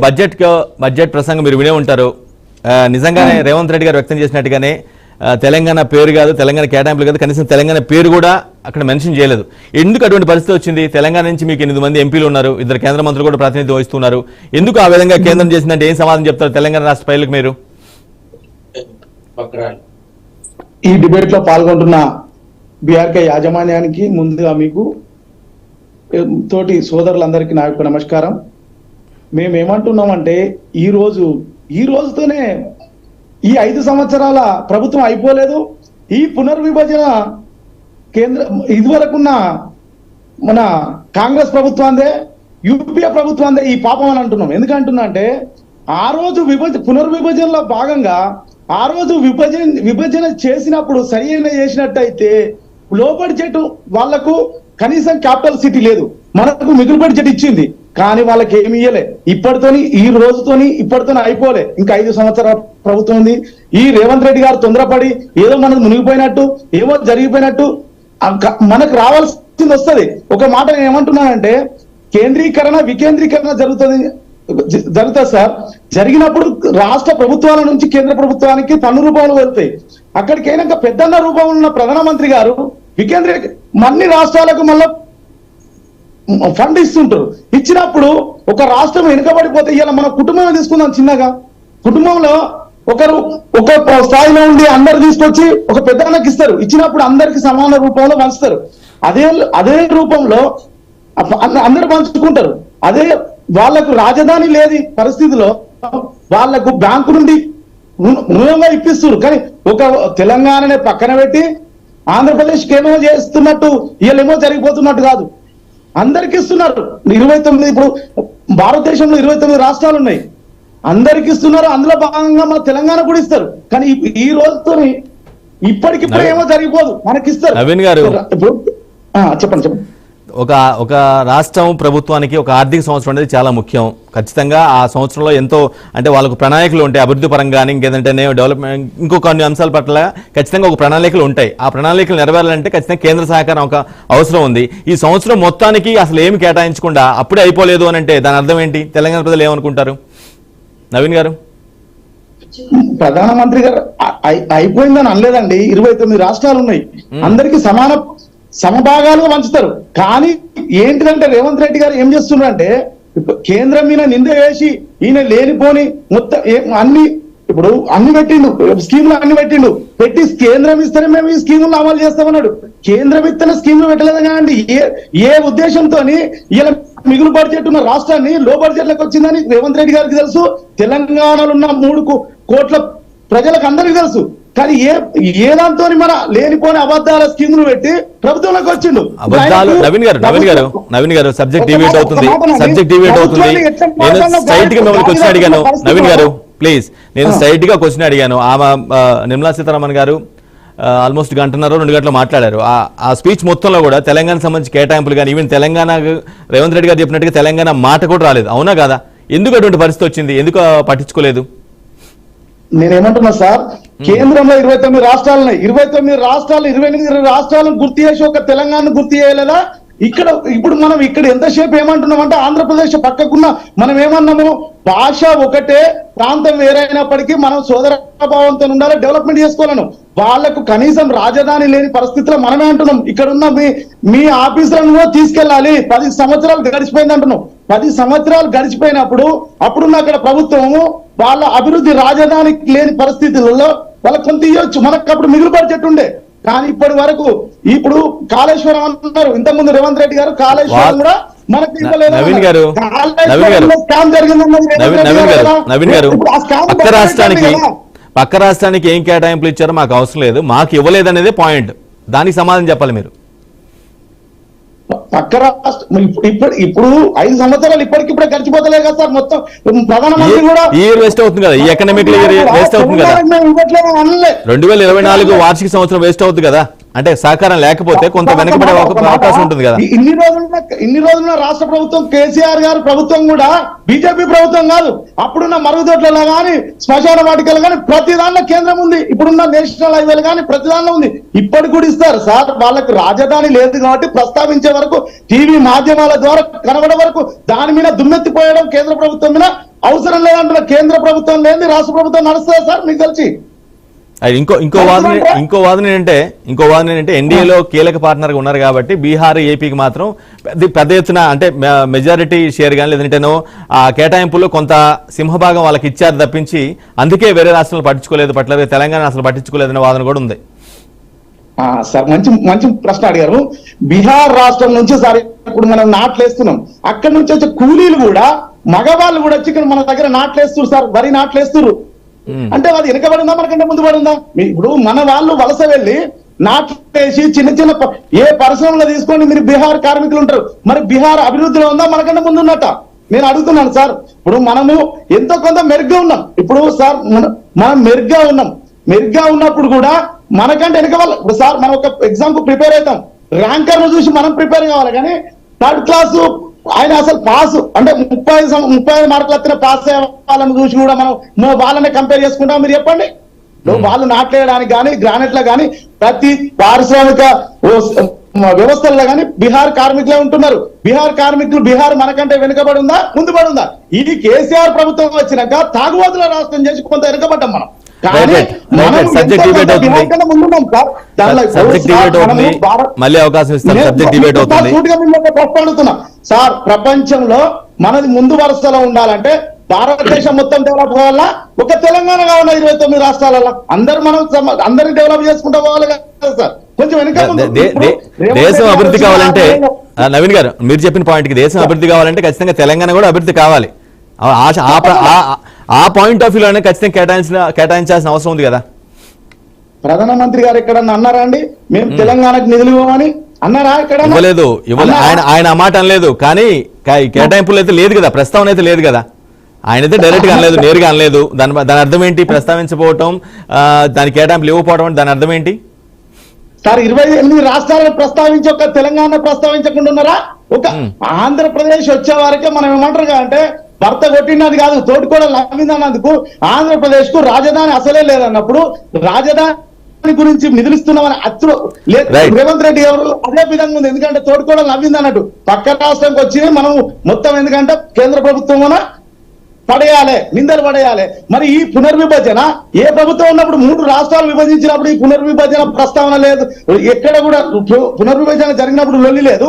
Budget ప్రసంగం మీరు వినే ఉంటారు. నిజంగానే రేవంత్ రెడ్డి గారు వ్యక్తం చేసినట్టుగానే తెలంగాణ పేరు కాదు, తెలంగాణ కేటాయింపులు కాదు, కనీసం తెలంగాణ పేరు కూడా అక్కడ మెన్షన్ చేయలేదు. ఎందుకు అటువంటి పరిస్థితి వచ్చింది? తెలంగాణ నుంచి మీకు 8 మంది ఎంపీలు ఉన్నారు, 2 కేంద్ర మంత్రులు కూడా ప్రాతినిధ్యం వహిస్తున్నారు. ఎందుకు ఆ విధంగా కేంద్రం చేసిందంటే ఏం సమాధానం చెప్తారు తెలంగాణ రాష్ట్ర ప్రజలకు మీరు? ఈ డిబేట్ లో పాల్గొంటున్న బీఆర్కే యాజమాన్యానికి ముందుగా మీకు తోటి సోదరులందరికీ నా యొక్క నమస్కారం. మేమేమంటున్నామంటే ఈ రోజుతోనే ఈ 5 సంవత్సరాల ప్రభుత్వం అయిపోలేదు. ఈ పునర్విభజన కేంద్ర ఇదివరకున్న మన కాంగ్రెస్ ప్రభుత్వాందే, యూపీఏ ప్రభుత్వాందే ఈ పాపం అని అంటున్నాం. ఎందుకంటున్నా అంటే ఆ రోజు పునర్విభజనలో భాగంగా ఆ రోజు విభజన చేసినప్పుడు సరైన చేసినట్టయితే లో బడ్జెట్ వాళ్లకు కనీసం క్యాపిటల్ సిటీ లేదు, మనకు మిగులు బడ్జెట్ ఇచ్చింది, కానీ వాళ్ళకి ఏమి ఇయ్యలే. ఇప్పటితోని ఇప్పటితోని అయిపోలే, ఇంకా 5 సంవత్సరాల ప్రభుత్వం ఉంది. ఈ రేవంత్ రెడ్డి గారు తొందరపడి ఏదో మనకు మునిగిపోయినట్టు, ఏమో జరిగిపోయినట్టు మనకు రావాల్సింది వస్తుంది. ఒక మాట నేను ఏమంటున్నానంటే కేంద్రీకరణ వికేంద్రీకరణ జరుగుతుంది సార్. జరిగినప్పుడు రాష్ట్ర ప్రభుత్వాల నుంచి కేంద్ర ప్రభుత్వానికి పన్ను రూపంలో వెళ్తాయి. అక్కడికైనాక పెద్దన్న రూపంలో ఉన్న ప్రధానమంత్రి గారు అన్ని రాష్ట్రాలకు మళ్ళీ ఫండ్ ఇస్తుంటారు. ఇచ్చినప్పుడు ఒక రాష్ట్రం వెనుకబడిపోతే ఇలా మన కుటుంబం తీసుకుందాం. చిన్నగా కుటుంబంలో ఒక స్థాయిలో ఉండి అందరు తీసుకొచ్చి ఒక పెద్దన్నకి ఇస్తారు. ఇచ్చినప్పుడు అందరికి సమాన రూపంలో పంచుతారు. అదే రూపంలో అందరు పంచుకుంటారు. అదే వాళ్లకు రాజధాని లేని పరిస్థితిలో వాళ్లకు బ్యాంకు నుండి రుణంగా ఇప్పిస్తారు. కానీ ఒక తెలంగాణనే పక్కన పెట్టి ఆంధ్రప్రదేశ్కి ఏమో చేస్తున్నట్టు వీళ్ళేమో జరిగిపోతున్నట్టు కాదు, అందరికి ఇస్తున్నారు. 29 ఇప్పుడు భారతదేశంలో 29 రాష్ట్రాలు ఉన్నాయి, అందరికి ఇస్తున్నారు. అందులో భాగంగా మన తెలంగాణ కూడా ఇస్తారు. కానీ ఈ రోజుతో ఇప్పటికిప్పుడు ఏమో జరిగిపోదు, మనకి ఇస్తారు. నవీన్ గారు చెప్పండి. ఒక రాష్ట్రం ప్రభుత్వానికి ఒక ఆర్థిక సంవత్సరం అనేది చాలా ముఖ్యం. ఖచ్చితంగా ఆ సంవత్సరంలో ఎంతో అంటే వాళ్ళకు ప్రణాళికలు ఉంటాయి, అభివృద్ధి పరంగా కానీ ఇంకేదంటే డెవలప్మెంట్ ఇంకో కొన్ని అంశాల పట్ల ఖచ్చితంగా ఒక ప్రణాళికలు ఉంటాయి. ఆ ప్రణాళికలు నెరవేరాలంటే ఖచ్చితంగా కేంద్ర సహకారం ఒక అవసరం ఉంది. ఈ సంవత్సరం మొత్తానికి అసలు ఏమి కేటాయించకుండా అప్పుడే అయిపోలేదు అని అంటే దాని అర్థం ఏంటి? తెలంగాణ ప్రజలు ఏమనుకుంటారు? నవీన్ గారు, ప్రధానమంత్రి గారు అయిపోయిందని అనలేదండి. 29 రాష్ట్రాలు ఉన్నాయి, అందరికి సమభాగాలుగా పంచుతారు. కానీ ఏంటిదంటే రేవంత్ రెడ్డి గారు ఏం చేస్తున్నారంటే కేంద్రం మీద నింద వేసి ఈయన లేనిపోని మొత్తం అన్ని పెట్టిండు, స్కీములు అన్ని పెట్టి కేంద్రం ఇస్తేనే మేము ఈ స్కీములు అమలు చేస్తామన్నాడు. కేంద్రం ఇస్తేనే స్కీములు పెట్టలేదు కానీ ఏ ఉద్దేశంతో ఇలా మిగులు బడ్జెట్ ఉన్న రాష్ట్రాన్ని లో బడ్జెట్ లకు వచ్చిందని రేవంత్ రెడ్డి గారికి తెలుసు, తెలంగాణలో ఉన్న 3 కోట్ల ప్రజలకు అందరికీ తెలుసు. కానీ ఏ దాంతో మన లేనిపోని అబద్ధాల స్కీములు పెట్టి ప్రభుత్వంలోకి వచ్చిండు. నవీన్ గారు సబ్జెక్ట్ డివేట్ అవుతుంది. నేను స్ట్రైట్ గా మిమ్మల్ని క్వశ్చన్ అడిగాను. నవీన్ గారు ప్లీజ్, నేను స్ట్రైట్ గా క్వశ్చన్ అడిగాను. ఆమె నిర్మలా సీతారామన్ గారు ఆల్మోస్ట్ 1.5 2 గంటలు మాట్లాడారు. ఆ స్పీచ్ మొత్తంలో కూడా తెలంగాణ సంబంధించి కేటాయింపులు కానీ ఈవెన్ తెలంగాణ రేవంత్ రెడ్డి గారు చెప్పినట్టుగా తెలంగాణ మాట కూడా రాలేదు. అవునా కాదా? ఎందుకు అటువంటి పరిస్థితి వచ్చింది? ఎందుకు పట్టించుకోలేదు? నేనేమంటున్నా సార్, కేంద్రంలో 29 రాష్ట్రాలు ఉన్నాయి. 29 రాష్ట్రాలు 28 రాష్ట్రాలను గుర్తు చేసి ఒక తెలంగాణను గుర్తు చేయలేదా? ఇప్పుడు మనం ఎంతసేపు ఏమంటున్నామంటే ఆంధ్రప్రదేశ్ పక్కకున్న మనం ఏమన్నాము, భాష ఒకటే, ప్రాంతం వేరైనప్పటికీ మనం సోదరభావంతో ఉండాలి, డెవలప్మెంట్ చేసుకోవాలను. వాళ్లకు కనీసం రాజధాని లేని పరిస్థితిలో మనమే అంటున్నాం. ఇక్కడ ఉన్న మీ ఆఫీసులను తీసుకెళ్ళాలి. 10 సంవత్సరాలు గడిచిపోయింది అంటున్నాం. 10 సంవత్సరాలు గడిచిపోయినప్పుడు అప్పుడున్న అక్కడ ప్రభుత్వము వాళ్ళ అభివృద్ధి రాజధానికి లేని పరిస్థితులలో వాళ్ళకి కొంత ఇవ్వచ్చు. మనకు అప్పుడు మిగులు బడ్జెట్ ఉండే. కానీ ఇప్పటి వరకు కాళేశ్వరం అంటున్నారు. ఇంతకుముందు రేవంత్ రెడ్డి గారు కాళేశ్వరం కూడా మనకు ఇవ్వలేదు. పక్క రాష్ట్రానికి ఏం కేటాయింపులు ఇచ్చారో మాకు అవసరం లేదు, మాకు ఇవ్వలేదు అనేది పాయింట్. దానికి సమాధానం చెప్పాలి మీరు. పక్క రాష్ట్రం ఇప్పుడు 5 సంవత్సరాలు ఇప్పటికిప్పుడే గడిచిపోతలే కదా సార్. మొత్తం ప్రధానమంత్రి కూడా ఇయర్ వేస్ట్ అవుతుంది కదా, ఈ ఎకనామిక్ ఇయర్ వేస్ట్ అవుతుంది కదా. 2024 వార్షిక సంవత్సరం వేస్ట్ అవుతుంది కదా. అంటే సహకారం లేకపోతే కొంత వెనకబడే అవకాశం ఉంటుంది కదా. ఇన్ని రోజుల రాష్ట్ర ప్రభుత్వం కేసీఆర్ గారు ప్రభుత్వం కూడా బీజేపీ ప్రభుత్వం కాదు. అప్పుడున్న మరుగుదొడ్లలో కానీ శ్మశాన వాటికలు కానీ ప్రతి దానిలో కేంద్రం ఉంది. ఇప్పుడున్న నేషనల్ హైవేలు కానీ ప్రతి దానిలో ఉంది. ఇప్పటికి కూడా ఇస్తారు సార్. వాళ్ళకి రాజధాని లేదు కాబట్టి ప్రస్తావించే వరకు టీవీ మాధ్యమాల ద్వారా కనబడే వరకు దాని మీద దుమ్మెత్తిపోయడం కేంద్ర ప్రభుత్వం మీద అవసరం లేదంటున్న కేంద్ర ప్రభుత్వం లేని రాష్ట్ర ప్రభుత్వం నడుస్తుంది సార్ మీకు తెలిసి. అది ఇంకో వాదన ఏంటంటే ఎన్డీఏలో కీలక పార్ట్నర్ గా ఉన్నారు కాబట్టి బీహార్ ఏపీకి మాత్రం పెద్ద ఎత్తున అంటే మెజారిటీ షేర్ కానీ లేదంటేనో ఆ కేటాయింపుల్లో కొంత సింహభాగం వాళ్ళకి ఇచ్చారు తప్పించి అందుకే వేరే రాష్ట్రాలు పట్టించుకోలేదు తెలంగాణ అసలు పట్టించుకోలేదనే వాదన కూడా ఉంది. సార్ మంచి మంచి ప్రశ్న అడిగారు. బీహార్ రాష్ట్రం నుంచి సార్ ఇప్పుడు మనం నాట్లేస్తున్నాం, అక్కడి నుంచి వచ్చే కూలీలు కూడా మగవాళ్ళు కూడా వచ్చి ఇక్కడ మన దగ్గర నాట్లేస్తున్నారు సార్, వరి నాట్లేస్తున్నారు. అంటే అది వెనకబడిందా మనకంటే ముందు పడిందా? ఇప్పుడు మన వాళ్ళు వలస వెళ్ళి నాట్లేసి చిన్న చిన్న ఏ పరిశ్రమలో తీసుకోండి మీరు బీహార్ కార్మికులు ఉంటారు, మరి బీహార్ అభివృద్ధిలో ఉందా మనకంటే ముందు ఉన్నట్ట? నేను అడుగుతున్నాను సార్. ఇప్పుడు మనము ఎంతో కొంత మెరుగ్గా ఉన్నాం. ఇప్పుడు సార్ మనం మెరుగ్గా ఉన్నప్పుడు కూడా మనకంటే వెనక వాళ్ళు ఇప్పుడు సార్ మనం ఒక ఎగ్జామ్ కు ప్రిపేర్ అవుతాం, ర్యాంకర్ ను చూసి మనం ప్రిపేర్ కావాలి. కానీ థర్డ్ క్లాసు ఆయన అసలు పాస్ అంటే 35 మార్కులు వచ్చిన పాస్ అయ్యే వాళ్ళని చూసి కూడా మనం వాళ్ళని కంపేర్ చేసుకుంటాం. మీరు చెప్పండి, వాళ్ళు నాట్లేయడానికి కానీ గ్రానైట్లో కానీ ప్రతి పారిశ్రామిక వ్యవస్థల్లో కానీ బీహార్ కార్మికులే ఉంటున్నారు. బీహార్ మనకంటే వెనుకబడి ఉందా ముందు పడి ఉందా? ఇది కేసీఆర్ ప్రభుత్వం వచ్చినాక తాగుబోతుల రాష్ట్రం చేసి కొంత వెనుకబడ్డాం మనం. మళ్ళీ అవకాశం ఇస్తాను. సబ్జెక్ట్ డిబేట్ అవుతుంది సార్. ప్రపంచంలో మనది ముందు వరుసలో ఉండాలంటే భారతదేశం మొత్తం డెవలప్ కావాలా, ఒక తెలంగాణ కావాలా 29 రాష్ట్రాలలో అందరిని డెవలప్ చేసుకుంటూ పోవాలి కదా సార్. కొంచెం దేశం అభివృద్ధి కావాలంటే నవీన్ గారు మీరు చెప్పిన పాయింట్ కి దేశం అభివృద్ధి కావాలంటే ఖచ్చితంగా తెలంగాణ కూడా అభివృద్ధి కావాలి. ఆ పాయింట్ ఆఫ్ వ్యూలోనే ఖచ్చితంగా కేటాయించాల్సిన అవసరం ఉంది కదా. ప్రధానమంత్రి గారు ఎక్కడన్నా అన్నారా అండి మేము తెలంగాణకు నిధులు ఇవ్వమని అన్నారా? ఇక్కడ ఇవ్వలేదు. ఆయన ఆ మాట అనలేదు. కానీ కేటాయింపులు అయితే లేదు కదా, ప్రస్తావన అయితే లేదు కదా. ఆయన అయితే డైరెక్ట్ గా అనలేదు, నేరుగా అనలేదు. దాని అర్థం ఏంటి? ప్రస్తావించకపోవటం, దాని కేటాయింపులు ఇవ్వకపోవడం దాని అర్థం ఏంటి సార్? 28 రాష్ట్రాలను ప్రస్తావించి ఒక తెలంగాణ ప్రస్తావించకుండా ఉన్నారా? ఒక ఆంధ్రప్రదేశ్ వచ్చే వారికే మనం ఏమంటారు అంటే భర్త కొట్టినది కాదు తోటికోడలు నవ్విందన్నందుకు ఆంధ్రప్రదేశ్ కు రాజధాని అసలే లేదన్నప్పుడు రాజధాని గురించి నిధులిస్తున్నామని అచ్చులు రేవంత్ రెడ్డి గారు అదే విధంగా ఉంది. ఎందుకంటే తోటికోడలు నవ్వింది అన్నట్టు పక్క రాష్ట్రంకి వచ్చి మనం మొత్తం ఎందుకంటే కేంద్ర ప్రభుత్వం నిందలు పడేయాలి. మరి ఈ పునర్విభజన ఏ ప్రభుత్వం ఉన్నప్పుడు 3 రాష్ట్రాలు విభజించినప్పుడు ఈ పునర్విభజన ప్రస్తావన లేదు. ఎక్కడ కూడా పునర్విభజన జరిగినప్పుడు లొల్లి లేదు.